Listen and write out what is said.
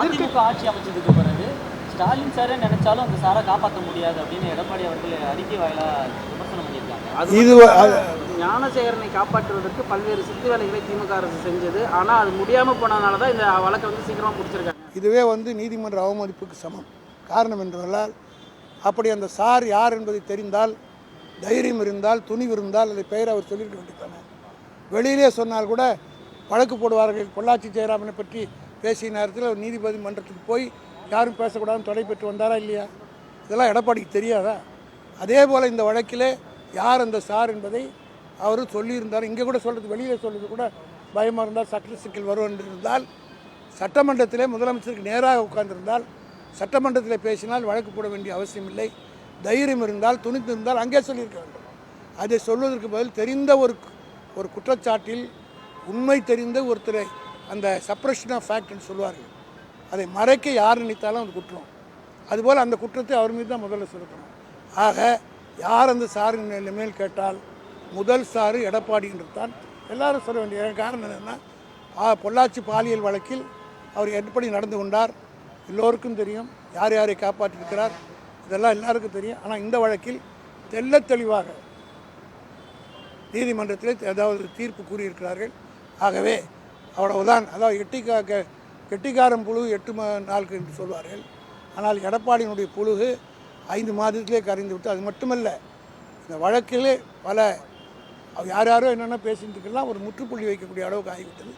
அதிமுக ஆட்சி அமைச்சதுக்கு பிறகு ஸ்டாலின் சாரே நினைச்சாலும் அந்த சாரை காப்பாற்ற முடியாது அப்படின்னு எடப்பாடி அவர்கள் அறிக்கை வாயிலா விமர்சனம் பண்ணியிருக்காங்க. இது ஞானசேகரனை காப்பாற்றுவதற்கு பல்வேறு சித்து வேலைகளை திமுக அரசு செஞ்சது. ஆனால் அது முடியாமல் போனதுனால தான் இந்த வழக்கை சீக்கிரமாக பிடிச்சிருக்காங்க. இதுவே நீதிமன்ற அவமதிப்புக்கு சமம். காரணம் என்றால் அப்படி அந்த சார் யார் என்பதை தெரிந்தால், தைரியம் இருந்தால், துணிவு இருந்தால் அதை பெயர் அவர் சொல்லியிருக்க வேண்டியதானே. வெளியிலே சொன்னால் கூட வழக்கு போடுவார்கள். பொள்ளாச்சி ஜெயராமனை பற்றி பேசிய நேரத்தில் ஒரு நீதிபதி மன்றத்துக்கு போய் யாரும் பேசக்கூடாதுன்னு தடை பெற்று வந்தாரா இல்லையா? இதெல்லாம் எடப்பாடிக்கு தெரியாதா? அதே போல் இந்த வழக்கிலே யார் அந்த சார் என்பதை அவர் சொல்லியிருந்தார். இங்கே கூட சொல்கிறது, வெளியில் சொல்கிறது கூட பயமாக இருந்தால், சட்ட சிக்கல் வரும் என்று இருந்தால் சட்டமன்றத்திலே முதலமைச்சருக்கு நேராக உட்கார்ந்திருந்தால், சட்டமன்றத்தில் பேசினால் வழக்கு போட வேண்டிய அவசியம் இல்லை. தைரியம் இருந்தால், துணிந்து இருந்தால் அங்கே சொல்லியிருக்க வேண்டும். அதை சொல்வதற்கு பதில் தெரிந்த ஒரு குற்றச்சாட்டில் உண்மை தெரிந்த ஒருத்தரை அந்த சப்ரஷன் ஆஃப் ஃபேக்ட்னு சொல்லுவார்கள், அதை மறைக்க யார் நினைத்தாலும் அது குற்றம். அதுபோல் அந்த குற்றத்தை அவர் மீது தான் முதல்ல செலுத்தணும். ஆக யார் அந்த சாரின் மேல் கேட்டால் முதல் சாரு எடப்பாடி என்று தான் எல்லாரும் சொல்ல வேண்டிய காரணம் என்னென்னா, பொள்ளாச்சி பாலியல் வழக்கில் அவர் எப்படி நடந்து கொண்டார் எல்லோருக்கும் தெரியும். யார் யாரை காப்பாற்றியிருக்கிறார் இதெல்லாம் எல்லாருக்கும் தெரியும். ஆனால் இந்த வழக்கில் தெள்ள தெளிவாக நீதிமன்றத்தில் ஏதாவது தீர்ப்பு கூறியிருக்கிறார்கள். ஆகவே அவ்வளவுதான். அதாவது கெட்டிக்காரன் புழு 8 நாளுக்கு என்று சொல்வார்கள். ஆனால் எடப்பாடியினுடைய புழுகு 5 மாதத்திலே கரைந்து விட்டு, அது மட்டுமல்ல இந்த வழக்கிலே பல யார் யாரோ என்னென்ன பேசிட்டு இருக்கலாம் ஒரு முற்றுப்புள்ளி வைக்கக்கூடிய அளவுக்கு ஆகிவிட்டது.